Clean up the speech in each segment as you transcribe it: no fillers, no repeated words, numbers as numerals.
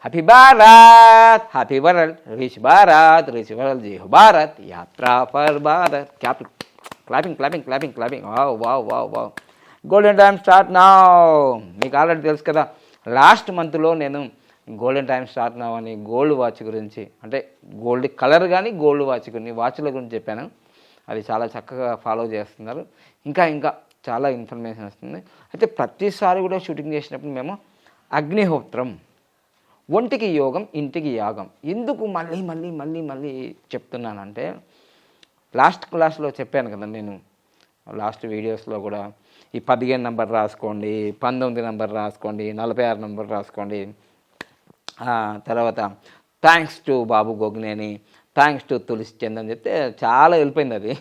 Happy Bharat happy world rich Bharat rich world జై హో భారత్ యాత్రా for Bharat clapping clapping clapping clapping wow wow wow wow. Golden time start now. మీకు already తెలుసు కదా, last మంత్లో నేను గోల్డెన్ టైమ్ స్టార్ట్ నౌ అని గోల్డ్ వాచ్ గురించి, అంటే గోల్డ్ కలర్ కానీ గోల్డ్ వాచ్ వాచ్ల గురించి చెప్పాను. అది చాలా చక్కగా ఫాలో చేస్తున్నారు. ఇంకా ఇంకా చాలా ఇన్ఫర్మేషన్ వస్తుంది. అయితే ప్రతిసారి కూడా షూటింగ్ చేసినప్పుడు మేము అగ్నిహోత్రం, ఒంటికి యోగం ఇంటికి యాగం, ఎందుకు మళ్ళీ మళ్ళీ మళ్ళీ మళ్ళీ చెప్తున్నానంటే, లాస్ట్ క్లాస్లో చెప్పాను కదా నేను, లాస్ట్ వీడియోస్లో కూడా ఈ 15 నెంబర్ రాసుకోండి, 19 నెంబర్ రాసుకోండి, 46 నెంబర్ రాసుకోండి, తర్వాత thanks to Babu Gogneni, thanks to Tulasi Chand అని చెప్తే చాలా వెళ్ళిపోయింది. అది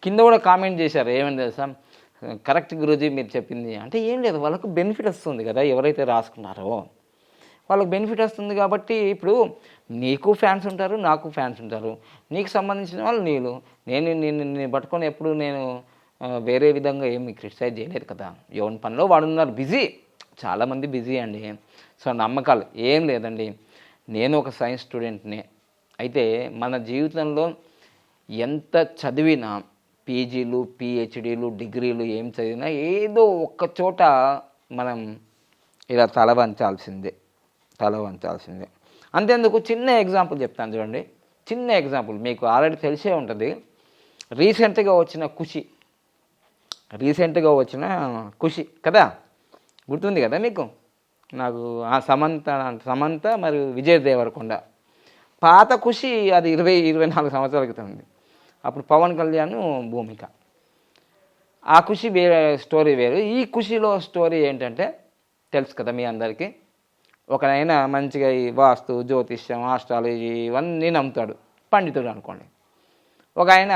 కింద కూడా కామెంట్ చేశారు, ఏమని తెలుసా, కరెక్ట్ గురూజీ మీరు చెప్పింది అంటే. ఏం లేదు, వాళ్ళకు బెనిఫిట్ వస్తుంది కదా, ఎవరైతే రాసుకున్నారో వాళ్ళకి బెనిఫిట్ వస్తుంది. కాబట్టి ఇప్పుడు నీకు ఫ్యాన్స్ ఉంటారు, నాకు ఫ్యాన్స్ ఉంటారు, నీకు సంబంధించిన వాళ్ళు నేను పట్టుకొని ఎప్పుడు నేను వేరే విధంగా ఏమి క్రిటిసైజ్ చేయలేదు కదా. ఎవరి పనిలో వాడున్నారు, బిజీ, చాలామంది బిజీ అండి. సో నమ్మకాలు ఏం లేదండి. నేను ఒక సైన్స్ స్టూడెంట్నే. అయితే మన జీవితంలో ఎంత చదివినా, పీజీలు పిహెచ్డీలు డిగ్రీలు ఏం చదివినా ఏదో ఒక్క చోట మనం ఇలా తల వంచాల్సిందే. అంతేందుకు చిన్న ఎగ్జాంపుల్ చెప్తాను చూడండి. చిన్న ఎగ్జాంపుల్ మీకు ఆల్రెడీ తెలిసే ఉంటుంది. రీసెంట్గా వచ్చిన ఖుషి కదా, గుర్తుంది కదా మీకు. నాకు ఆ సమంత మరియు విజయ్ దేవరకొండ పాత ఖుషి, అది 20-24 సంవత్సరాల క్రితం ఉంది. అప్పుడు పవన్ కళ్యాణ్ భూమిక. ఆ ఖుషి వేరే స్టోరీ వేరు. ఈ ఖుషిలో స్టోరీ ఏంటంటే తెలుసు కదా మీ అందరికీ. ఒకనైనా మంచిగా ఈ వాస్తు జ్యోతిష్యం ఆస్ట్రాలజీ ఇవన్నీ నమ్ముతాడు, పండితుడు అనుకోండి. ఒక ఆయన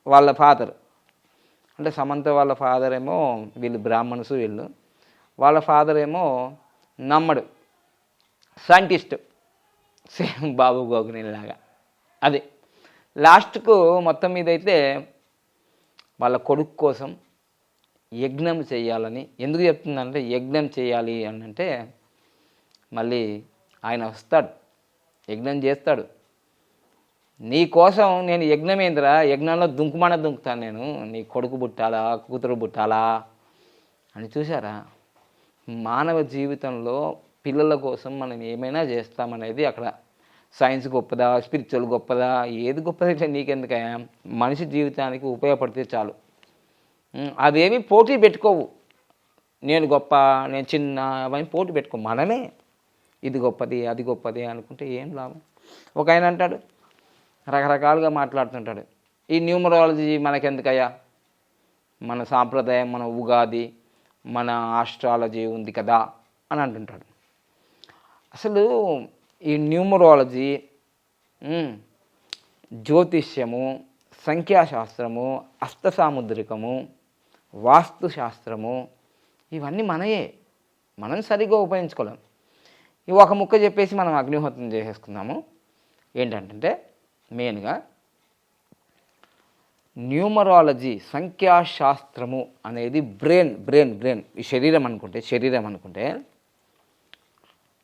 వాళ్ళ ఫాదర్, అంటే సమంత వాళ్ళ ఫాదర్ ఏమో, వీళ్ళు బ్రాహ్మణ్స్, వాళ్ళ ఫాదర్ ఏమో నమ్మడు, సైంటిస్ట్, సేమ్ బాబు గోగ్నేని లాగా. అది లాస్ట్కు మొత్తం మీద అయితే వాళ్ళ కొడుకు కోసం యజ్ఞం చేయాలని. ఎందుకు చెప్తుందంటే, యజ్ఞం చేయాలి అని అంటే మళ్ళీ ఆయన వస్తాడు, యజ్ఞం చేస్తాడు. నీ కోసం నేను యజ్ఞమేంద్రా, యజ్ఞంలో దుంకుతాను నేను, నీ కొడుకు పుట్టాలా కూతురు పుట్టాలా అని. చూసారా, మానవ జీవితంలో పిల్లల కోసం మనం ఏమైనా చేస్తామనేది అక్కడ. సైన్స్ గొప్పదా, స్పిరిచువల్ గొప్పదా, ఏది గొప్పదైతే నీకెందుకయ్యా, మనిషి జీవితానికి ఉపయోగపడితే చాలు. అదేమి పోటీ పెట్టుకోవు, నేను గొప్ప నేను చిన్న అవన్నీ పోటీ పెట్టుకో. మనమే ఇది గొప్పది అది గొప్పది అనుకుంటే ఏం లాభం. ఒక ఆయన అంటాడు, రకరకాలుగా మాట్లాడుతుంటాడు, ఈ న్యూమరాలజీ మనకెందుకయ్యా, మన సాంప్రదాయం, మన ఉగాది, మన ఆస్ట్రాలజీ ఉంది కదా అని అంటుంటాడు. అసలు ఈ న్యూమరాలజీ, జ్యోతిష్యము, సంఖ్యాశాస్త్రము, హస్తసాముద్రికము, వాస్తుశాస్త్రము ఇవన్నీ మనయే. మనం సరిగ్గా ఉపయోగించుకోలేం. ఇవి ఒక ముక్క చెప్పేసి మనం అగ్నిహోత్రం చేసేసుకుందాము. ఏంటంటే మెయిన్గా న్యూమరాలజీ, సంఖ్యాశాస్త్రము అనేది బ్రెయిన్ ఈ శరీరం అనుకుంటే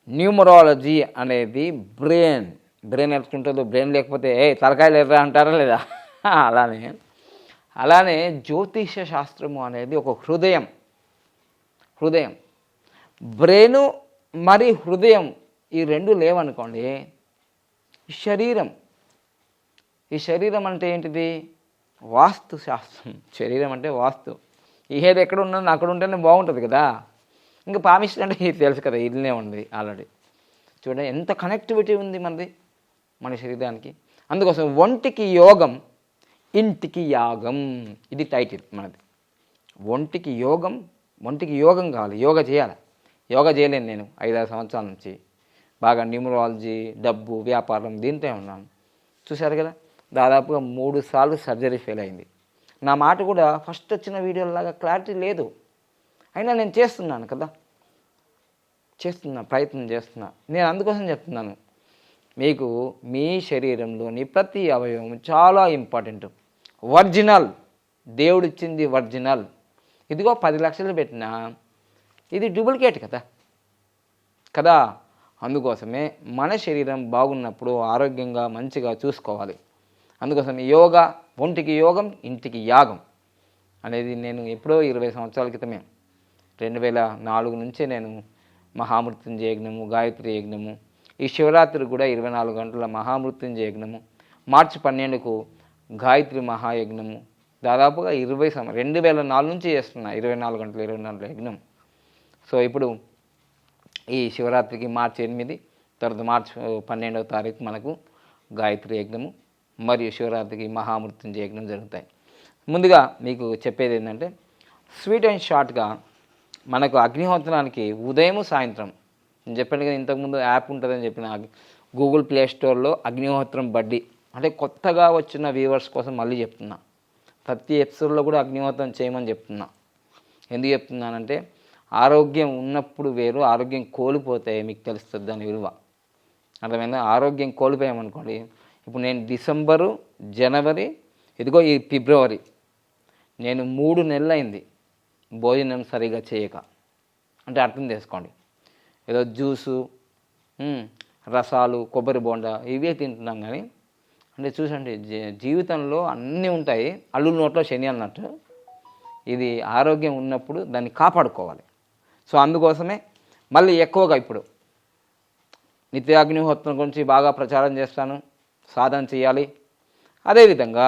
న్యూమరాలజీ అనేది బ్రెయిన్ ఎత్తుకుంటుందో, బ్రెయిన్ లేకపోతే తలకాయలు ఎర్రా అంటారా లేదా, అలానే జ్యోతిష శాస్త్రము అనేది ఒక హృదయం. బ్రెయిను మరి హృదయం ఈ రెండు లేవనుకోండి, ఈ శరీరం అంటే ఏంటిది, వాస్తు శాస్త్రం. శరీరం అంటే వాస్తు. ఈ హెయిర్ ఎక్కడ ఉన్నది అక్కడ ఉంటేనే బాగుంటుంది కదా. ఇంకా పామిస్ట్ అంటే ఇది తెలుసు కదా, ఇదినే ఉంది ఆల్రెడీ. చూడండి ఎంత కనెక్టివిటీ ఉంది మనది మన శరీరానికి. అందుకోసం ఒంటికి యోగం ఇంటికి యాగం, ఇది టైటిల్ మనది. ఒంటికి యోగం కావాలి, యోగా చేయలేను నేను 5-6 సంవత్సరాల నుంచి. బాగా న్యూమరాలజీ, డబ్బు, వ్యాపారం దీంతో ఉన్నాను. చూశారు కదా, దాదాపుగా 3 సార్లు సర్జరీ ఫెయిల్ అయింది. నా మాట కూడా ఫస్ట్ వచ్చిన వీడియోలాగా క్లారిటీ లేదు, అయినా నేను చేస్తున్నాను కదా, ప్రయత్నం చేస్తున్నా. నేను అందుకోసం చెప్తున్నాను, మీకు మీ శరీరంలోని ప్రతి అవయవం చాలా ఇంపార్టెంట్. Original, దేవుడిచ్చింది original. ఇదిగో 10 లక్షలు పెట్టినా ఇది డూప్లికేట్ కదా. అందుకోసమే మన శరీరం బాగున్నప్పుడు ఆరోగ్యంగా మంచిగా చూసుకోవాలి. అందుకోసం యోగా, ఒంటికి యోగం ఇంటికి యాగం అనేది నేను ఎప్పుడో 20 సంవత్సరాల క్రితమే 2004 నుంచే నేను మహామృత్యుంజయ యజ్ఞము, గాయత్రి యజ్ఞము, ఈ శివరాత్రి కూడా 24 గంటల మహామృత్యుంజయ యజ్ఞము, మార్చి 12కు గాయత్రి మహాయజ్ఞము, దాదాపుగా 2004 నుంచి చేస్తున్నా 24 గంటల 24 యజ్ఞం. సో ఇప్పుడు ఈ శివరాత్రికి మార్చి 8, తర్వాత మార్చి 12వ తారీఖు మనకు గాయత్రి యజ్ఞము మరియు శివరాత్రికి మహామృత్యుంజయ యజ్ఞం జరుగుతాయి. ముందుగా మీకు చెప్పేది ఏంటంటే స్వీట్ అండ్ షార్ట్గా మనకు అగ్నిహోత్రానికి ఉదయం సాయంత్రం నేను చెప్పాను కదా, ఇంతకుముందు యాప్ ఉంటుందని చెప్పిన గూగుల్ ప్లే స్టోర్లో అగ్నిహోత్రం బడ్డీ అంటే కొత్తగా వచ్చిన వ్యూవర్స్ కోసం మళ్ళీ చెప్తున్నా. ప్రతి ఎపిసోడ్లో కూడా అగ్నిహోత్రం చేయమని చెప్తున్నా. ఎందుకు చెప్తున్నానంటే ఆరోగ్యం ఉన్నప్పుడు వేరు, ఆరోగ్యం కోల్పోతే మీకు తెలుస్తుంది దాని విలువ. అర్థమైందా? ఆరోగ్యం కోల్పోయామనుకోండి, ఇప్పుడు నేను డిసెంబరు, జనవరి, ఇదిగో ఈ ఫిబ్రవరి, నేను 3 నెలలు అయింది భోజనం సరిగా చేయక. అంటే అర్థం చేసుకోండి, ఏదో జ్యూసు, రసాలు, కొబ్బరి బోండా ఇవే తింటున్నాం. కానీ అంటే చూసండి, జీవితంలో అన్నీ ఉంటాయి, అల్లు నోట్లో శని అన్నట్టు. ఇది ఆరోగ్యం ఉన్నప్పుడు దాన్ని కాపాడుకోవాలి. సో అందుకోసమే మళ్ళీ ఎక్కువగా ఇప్పుడు నిత్యాగ్నిహోత్రం గురించి బాగా ప్రచారం చేస్తాను, సాధన చేయాలి. అదేవిధంగా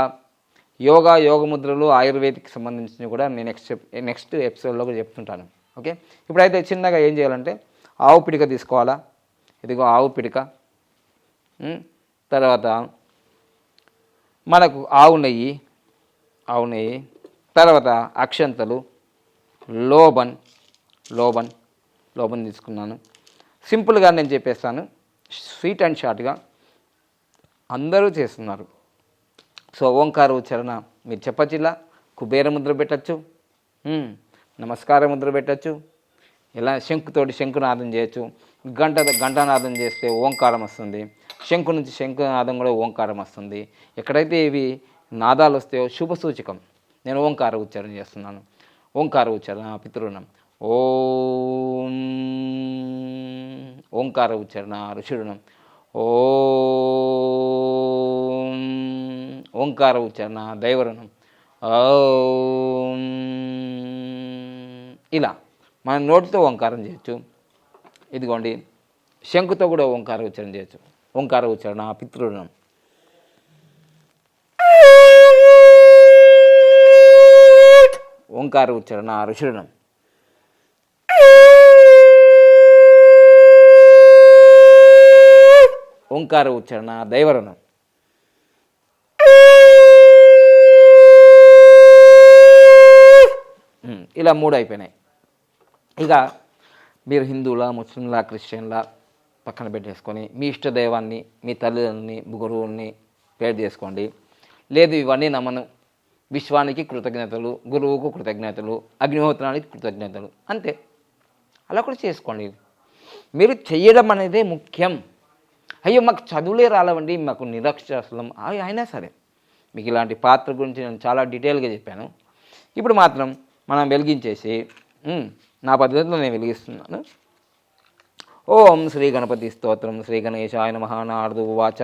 యోగా, యోగముద్రలు, ఆయుర్వేదిక్ సంబంధించినవి కూడా నేను నెక్స్ట్ ఎపిసోడ్లో కూడా చెప్తుంటాను. ఓకే, ఇప్పుడైతే చిన్నగా ఏం చేయాలంటే ఆవు పిడిక తీసుకోవాలా. ఇదిగో ఆవు పిడిక, తర్వాత మనకు ఆవు నెయ్యి, తర్వాత అక్షంతలు, లోబన్ తీసుకున్నాను. సింపుల్గా నేను చెప్పేస్తాను, స్వీట్ అండ్ షార్ట్గా అందరూ చేస్తున్నారు. సో ఓంకార ఉచ్చారణ మీరు చెప్పచ్చిలా, కుబేర ముద్ర పెట్టచ్చు, నమస్కార ముద్ర పెట్టచ్చు, ఇలా శంకుతోటి శంకునాదం చేయొచ్చు. గంటనాదం చేస్తే ఓంకారం వస్తుంది, శంకు నుంచి శంకునాదం కూడా ఓంకారం వస్తుంది. ఎక్కడైతే ఇవి నాదాలు వస్తాయో శుభ సూచకం. నేను ఓంకార ఉచ్చారణ చేస్తున్నాను. ఓంకార ఉచ్చారణ పితృణం. ఓం ఓంకార ఉచ్చారణ ఋషిరుణం. ఓం ఓంకార ఉచ్చారణ దైవరుణం. ఓం ఇలా మనం నోటితో ఓంకారం చేయొచ్చు. ఇదిగోండి, శంకుతో కూడా ఓంకార ఉచ్చారణ చేయొచ్చు. ఓంకార ఉచ్చారణ పితృణం. ఓంకార ఉచ్చారణ ఋషిరుణం. ఓంకార ఉచ్చారణ దైవరుణం. ఇలా 3 అయిపోయినాయి. ఇక మీరు హిందువులా, ముస్లింలా, క్రిస్టియన్లా పక్కన పెట్టేసుకొని మీ ఇష్టదైవాన్ని, మీ తల్లిదండ్రులని, గురువుల్ని పేరు చేసుకోండి. లేదు ఇవన్నీ నమ్మను, విశ్వానికి కృతజ్ఞతలు, గురువుకు కృతజ్ఞతలు, అగ్నిహోత్రానికి కృతజ్ఞతలు, అంతే. అలా కూడా చేసుకోండి. మీరు చెయ్యడం అనేదే ముఖ్యం. అయ్యో మాకు చదువులే రాలేవండి, మాకు నిరక్షరాస్యులం అయినా సరే మీకు ఇలాంటి పాత్ర గురించి నేను చాలా డీటెయిల్గా చెప్పాను. ఇప్పుడు మాత్రం మనం వెలిగించేసి నా పద్ధతిలో నేను వెలిగిస్తున్నాను. ఓం శ్రీ గణపతి స్తోత్రం. శ్రీ గణేశాయ నమః. నారదో ఉవాచ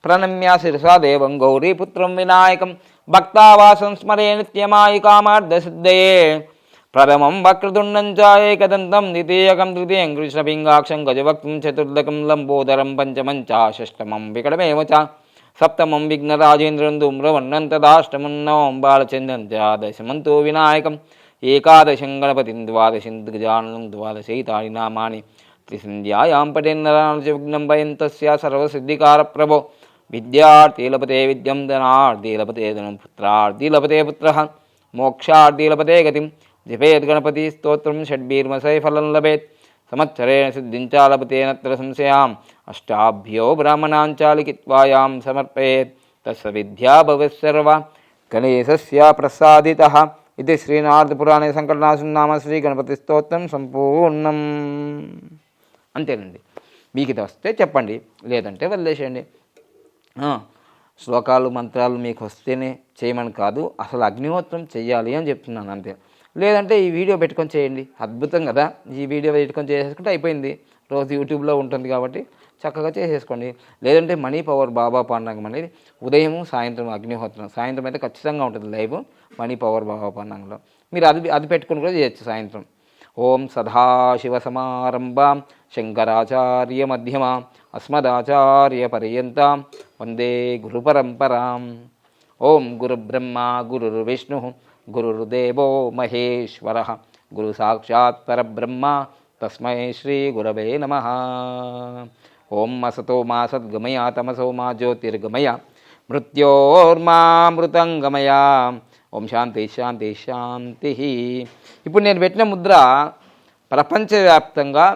ప్రణమ్య శిరసా దేవం గౌరీపుత్రం వినాయకం భక్తావాసం స్మరే నిత్యమాయికామార్థసిద్ధయే ప్రథమం వక్రతుండం చ ఏకదంతం ద్వితీయకం తృతీయం కృష్ణపింగాక్షం గజవక్తం చతుర్దకం లంబోదరం పంచమం చ షష్టమం వికటమేవ చ సప్తమం విఘ్నరాజేంద్రం ధూమ్రవర్ణం తదాష్టమం నవం బాలచంద్రం చ దశమంతో వినాయకం ఏకాదశం గణపతిం ద్వాదశం గజాననం ద్వాదశైతాని నామాని త్రిసంధ్యాయాం పఠేన్నరాజ విఘ్నం భయం తస్య సర్వసిద్ధికార ప్రభో విద్యార్థీలపతే విద్యం ధనార్థీలపతే ధనం పుత్రార్థీలపతే పుత్రః మోక్షార్థీలపతే గతిం జపేత్ గణపతి స్తోత్రం షడ్భీర్మసై ఫలం లభేత్ సంవత్సరేణ సిద్ధించాలపతేనత్ర సంశయాం అష్టాభ్యో బ్రాహ్మణాంచాలికిత్వాయాం సమర్పయేత్ తస్య విద్యా భవేత్ సర్వా గణేశస్య ప్రసాదితః. ఇది శ్రీనారదపురాణే సంకలనాశునామ శ్రీ గణపతి స్తోత్రం సంపూర్ణం. అంతేనండి. మీకు ఇది వస్తే చెప్పండి, లేదంటే వదిలేసేయండి. శ్లోకాలు మంత్రాలు మీకు వస్తేనే చేయమని కాదు, అసలు అగ్నిహోత్రం చెయ్యాలి అని చెప్తున్నాను అంతే. లేదంటే ఈ వీడియో పెట్టుకొని చేయండి, అద్భుతం కదా. ఈ వీడియో పెట్టుకొని చేసేసుకుంటే అయిపోయింది. రోజు యూట్యూబ్లో ఉంటుంది కాబట్టి చక్కగా చేసేసుకోండి. లేదంటే మనీ పవర్ బాబా పాండాంగం అనేది ఉదయం సాయంత్రం అగ్నిహోత్రం, సాయంత్రం అయితే ఖచ్చితంగా ఉంటుంది లైవ్ మనీ పవర్ బాబా పాండాంగంలో. మీరు అది పెట్టుకుని కూడా చేయొచ్చు సాయంత్రం. ఓం సదాశివసమారంభాం శంకరాచార్య మధ్యమాం అస్మదాచార్య పర్యంతం వందే గురు పరంపరాం. ఓం గురుబ్రహ్మ గురుర్విష్ణు గురుర్దేవో మహేశ్వర గురు సాక్షాత్ పరబ్రహ్మ తస్మై శ్రీ గురవే నమః. ఓం అసతో మా సద్గమయ తమసో మా జ్యోతిర్గమయ మృత్యోర్మామృతంగమయ. ఓం శాంతి శాంతి శాంతి. ఇప్పుడు నేను పెట్టిన ముద్ర ప్రపంచవ్యాప్తంగా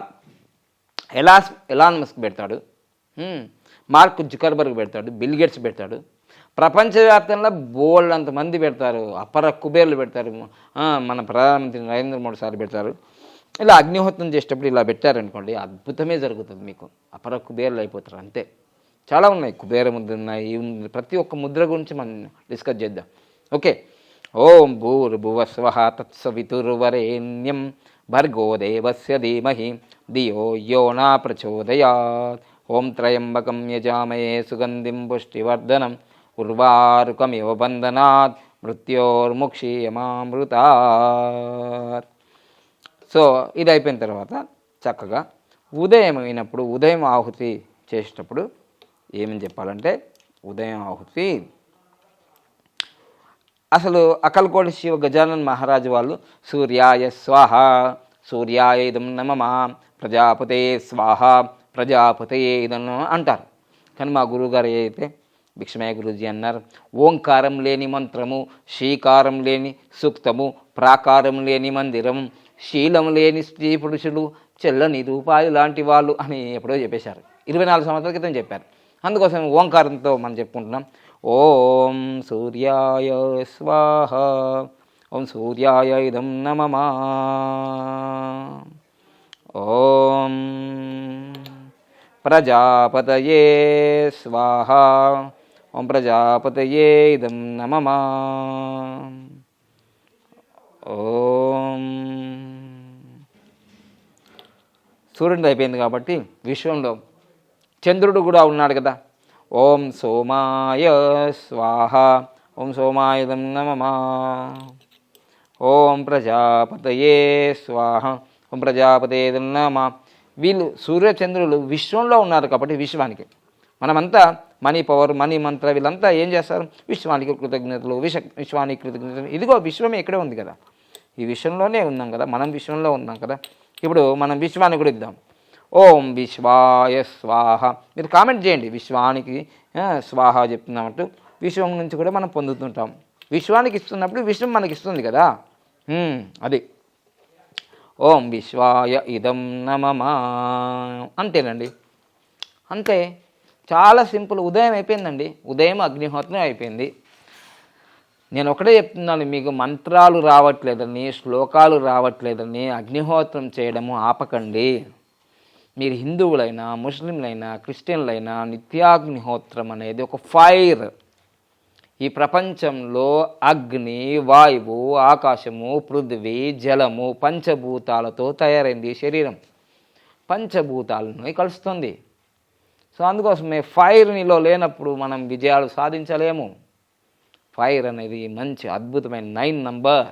ఎలాన్ మస్క్ పెడతాడు, మార్క్ జుకర్బర్గ్ పెడతాడు, బిల్ గేట్స్ పెడతాడు, ప్రపంచవ్యాప్తంగా బోల్డ్ అంతమంది పెడతారు, అపర కుబేర్లు పెడతారు, మన ప్రధానమంత్రి నరేంద్ర మోడీ సార్ పెడతారు. ఇలా అగ్నిహోత్రం చేసేటప్పుడు ఇలా పెట్టారనుకోండి, అద్భుతమే జరుగుతుంది. మీకు అపర కుబేర్లు అయిపోతారు అంతే. చాలా ఉన్నాయి, కుబేర ముద్ర ఉన్నాయి. ప్రతి ఒక్క ముద్ర గురించి మనం డిస్కస్ చేద్దాం. ఓకే. ఓం భూర్భువస్వః తత్సవితుర్వరేణ్యం భర్గో దేవస్య ధీమహి ధియో యో న ప్రచోదయాత్. ఓం త్రయంబకం యజామహే సుగంధిం పుష్టివర్ధనం ఉర్వారుకమివ బంధనాత్ మృత్యోర్ముక్షీయమామృతాత్. సో ఇది అయిపోయిన తర్వాత చక్కగా ఉదయం అయినప్పుడు, ఉదయం ఆహుతి చేసేటప్పుడు ఏమని చెప్పాలంటే, ఉదయం ఆహుతి అసలు అకల్కోటి శివ గజానన్ మహారాజు వాళ్ళు సూర్యాయ స్వాహ సూర్యాయ ఇదం నమః ప్రజాపతే స్వాహ ప్రజాపతయే ఇదం అంటారు. కానీ మా గురువుగారు అయితే భిక్షమయ్య గురూజీ అన్నారు, ఓంకారం లేని మంత్రము, శ్రీకారం లేని సూక్తము, ప్రాకారం లేని మందిరం, శీలం లేని స్త్రీ పురుషులు, చెల్లని రూపాయలు లాంటి వాళ్ళు అని ఎప్పుడో చెప్పేశారు. 24 సంవత్సరాల క్రితం చెప్పారు. అందుకోసం ఓంకారంతో మనం చెప్పుకుంటున్నాం. ఓం సూర్యాయ స్వాహ ఓం సూర్యాయ ఇదం నమః ఓం ప్రజాపతయే స్వాహ ఓం ప్రజాపతయే ఇదం నమః ఓం. సూర్యుడు అయిపోయింది కాబట్టి విశ్వంలో చంద్రుడు కూడా ఉన్నాడు కదా. ఓం సోమాయ స్వాహ ఓం సోమాయుధం నమః ఓం ప్రజాపతయే స్వాహ ఓం ప్రజాపతేదం నమః. వీళ్ళు సూర్యచంద్రులు విశ్వంలో ఉన్నారు కాబట్టి విశ్వానికి మనమంతా మనీ పవర్, మనీ మంత్ర వీళ్ళంతా ఏం చేస్తారు, విశ్వానికి కృతజ్ఞతలు, విశ్వానికి కృతజ్ఞతలు. ఇదిగో విశ్వమే ఇక్కడే ఉంది కదా, ఈ విశ్వంలోనే ఉన్నాం కదా, మనం విశ్వంలో ఉన్నాం కదా. ఇప్పుడు మనం విశ్వానికి కూడా ఇద్దాం. ఓం విశ్వాయ స్వాహ. మీరు కామెంట్ చేయండి, విశ్వానికి స్వాహ చెప్తున్నామంటూ విశ్వం నుంచి కూడా మనం పొందుతుంటాం. విశ్వానికి ఇస్తున్నప్పుడు విశ్వం మనకి ఇస్తుంది కదా, అది. ఓం విశ్వాయ ఇదం నమః అంతేనండి, అంతే. చాలా సింపుల్. ఉదయం అయిపోయిందండి, ఉదయం అగ్నిహోత్రం అయిపోయింది. నేను ఒకటే చెప్తున్నాను, మీకు మంత్రాలు రావట్లేదని, శ్లోకాలు రావట్లేదని అగ్నిహోత్రం చేయడము ఆపకండి. మీరు హిందువులైనా, ముస్లింలైనా, క్రిస్టియన్లైనా నిత్యాగ్నిహోత్రం అనేది ఒక ఫైర్. ఈ ప్రపంచంలో అగ్ని, వాయువు, ఆకాశము, పృథివీ, జలము పంచభూతాలతో తయారైంది శరీరం. పంచభూతాలను కలుస్తుంది. సో అందుకోసమే ఫైర్ నీలో లేనప్పుడు మనం విజయాలు సాధించలేము. ఫైర్ అనేది మంచి అద్భుతమైన 9 నంబర్.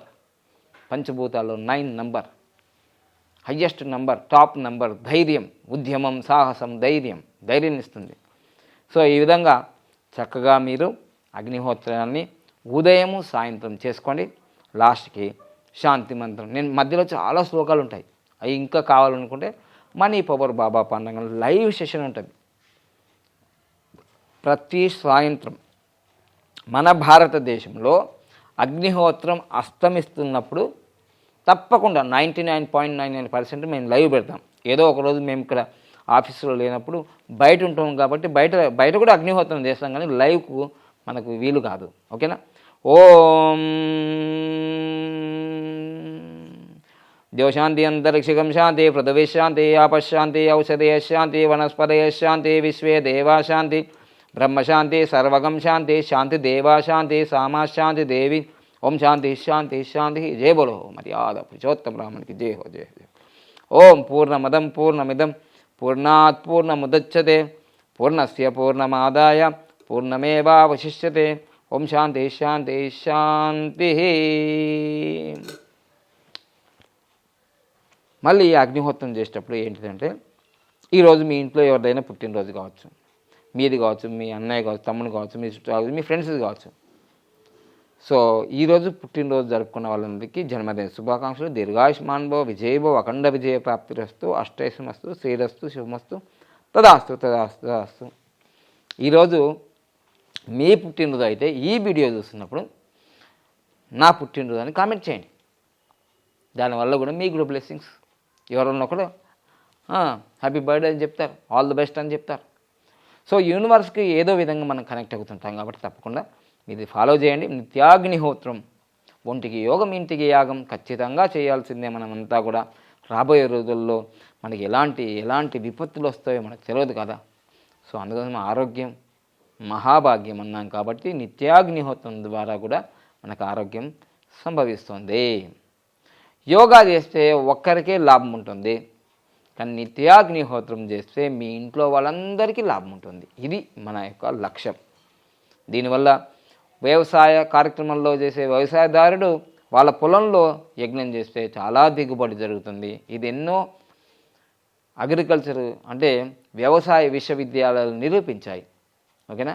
పంచభూతాల్లో 9 number, highest number, top number. ధైర్యం, ఉద్యమం, సాహసం, ధైర్యం ఇస్తుంది. సో ఈ విధంగా చక్కగా మీరు అగ్నిహోత్రాన్ని ఉదయము సాయంత్రం చేసుకోండి. లాస్ట్కి శాంతి మంత్రం. నేను మధ్యలో చాలా శ్లోకాలు ఉంటాయి, అవి ఇంకా కావాలనుకుంటే మనీ పవర్ బాబా పండుగ లైవ్ సెషన్ ఉంటుంది ప్రతి సాయంత్రం. మన భారతదేశంలో అగ్నిహోత్రం అస్తమిస్తున్నప్పుడు తప్పకుండా 99.99% మేము లైవ్ పెడతాం. ఏదో ఒకరోజు మేము ఇక్కడ ఆఫీసులో లేనప్పుడు బయట ఉంటాం కాబట్టి బయట కూడా అగ్నిహోత్రం చేస్తాం, కానీ లైవ్కు మనకు వీలు కాదు. ఓకేనా. ఓం దేవశాంతి అంతరిక్షికం శాంతి పృథివీ శాంతి ఆపశాంతి ఔషధయ శాంతి వనస్పతయ శాంతి విశ్వే దేవాశాంతి బ్రహ్మశాంతి సర్వగం శాంతి శాంతి దేవాశాంతి సామాశాంతి దేవి. ఓం శాంతి శాంతి శాంతి. జయ బోలో మర్యాద పురుషోత్తమ రామునికి జయ హో జయ హో. ఓం పూర్ణమదం పూర్ణమిదం పూర్ణాత్ పూర్ణముదచ్యతే పూర్ణస్య పూర్ణమాదాయ పూర్ణమేవావశిష్యతే. ఓం శాంతి శాంతి శాంతి. మళ్ళీ ఈ అగ్నిహోత్రం చేసేటప్పుడు ఏంటిదంటే, ఈరోజు మీ ఇంట్లో ఎవరిదైనా పుట్టినరోజు కావచ్చు, మీది కావచ్చు, మీ అన్నయ్య కావచ్చు, తమ్ముడు కావచ్చు, మీ చుట్టూ కావచ్చు, మీ ఫ్రెండ్స్ కావచ్చు. సో ఈరోజు పుట్టినరోజు జరుపుకున్న వాళ్ళందరికీ జన్మదిన శుభాకాంక్షలు. దీర్ఘాయుష్మాన్ భవ, విజయభవ, అఖండ విజయ ప్రాప్తిరస్తు, అష్టైశ్వరమస్తు, శ్రీరస్తు, శుభమస్తు, తదాస్తు తదాస్తు తదాస్తు. ఈరోజు మీ పుట్టినరోజు అయితే ఈ వీడియో చూస్తున్నప్పుడు నా పుట్టినరోజు అని కామెంట్ చేయండి. దానివల్ల కూడా మీకు కూడా బ్లెస్సింగ్స్. ఎవరన్నా ఒకరు హ్యాపీ బర్త్డే అని చెప్తారు, ఆల్ ది బెస్ట్ అని చెప్తారు. సో యూనివర్స్కి ఏదో విధంగా మనం కనెక్ట్ అవుతుంటాం కాబట్టి తప్పకుండా ఇది ఫాలో చేయండి. నిత్యాగ్నిహోత్రం, ఒంటికి యోగం ఇంటికి యాగం ఖచ్చితంగా చేయాల్సిందే. మనమంతా కూడా రాబోయే రోజుల్లో మనకి ఎలాంటి విపత్తులు వస్తాయో మనకు తెలియదు కదా. సో అందుకోసం ఆరోగ్యం మహాభాగ్యం అన్నాం కాబట్టి నిత్యాగ్నిహోత్రం ద్వారా కూడా మనకు ఆరోగ్యం సంభవిస్తుంది. యోగా చేస్తే ఒక్కరికే లాభం ఉంటుంది, కానీ నిత్యాగ్నిహోత్రం చేస్తే మీ ఇంట్లో వాళ్ళందరికీ లాభం ఉంటుంది. ఇది మన యొక్క లక్ష్యం. దీనివల్ల వ్యవసాయ కార్యక్రమంలో చేసే వ్యవసాయదారుడు వాళ్ళ పొలంలో యజ్ఞం చేస్తే చాలా దిగుబడి జరుగుతుంది. ఇది ఎన్నో అగ్రికల్చర్ అంటే వ్యవసాయ విశ్వవిద్యాలయాలు నిరూపించాయి. ఓకేనా?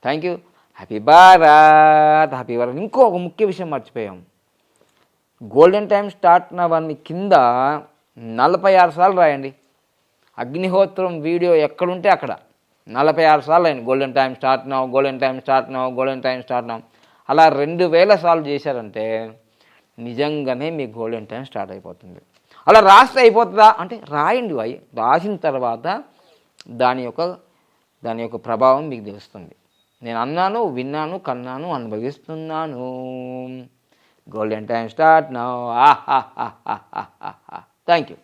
Thank you. Happy Bharat, happy Bharat. ఇంకో ఒక ముఖ్య విషయం మర్చిపోయాం. గోల్డెన్ టైం స్టార్ట్ నవన్నీ కింద 46 సార్లు రాయండి. అగ్నిహోత్రం వీడియో ఎక్కడుంటే అక్కడ 46 సార్లు అయింది. Golden time start now, golden time start now, golden time start now. అలా 2000 సార్లు చేశారంటే నిజంగానే మీ గోల్డెన్ టైం స్టార్ట్ అయిపోతుంది. అలా రాస్తే అయిపోతుందా అంటే రాయండి. రాసిన తర్వాత దాని యొక్క ప్రభావం మీకు తెలుస్తుంది. నేను అన్నాను, విన్నాను, కన్నాను, అనుభవిస్తున్నాను. Golden time start now. Thank you.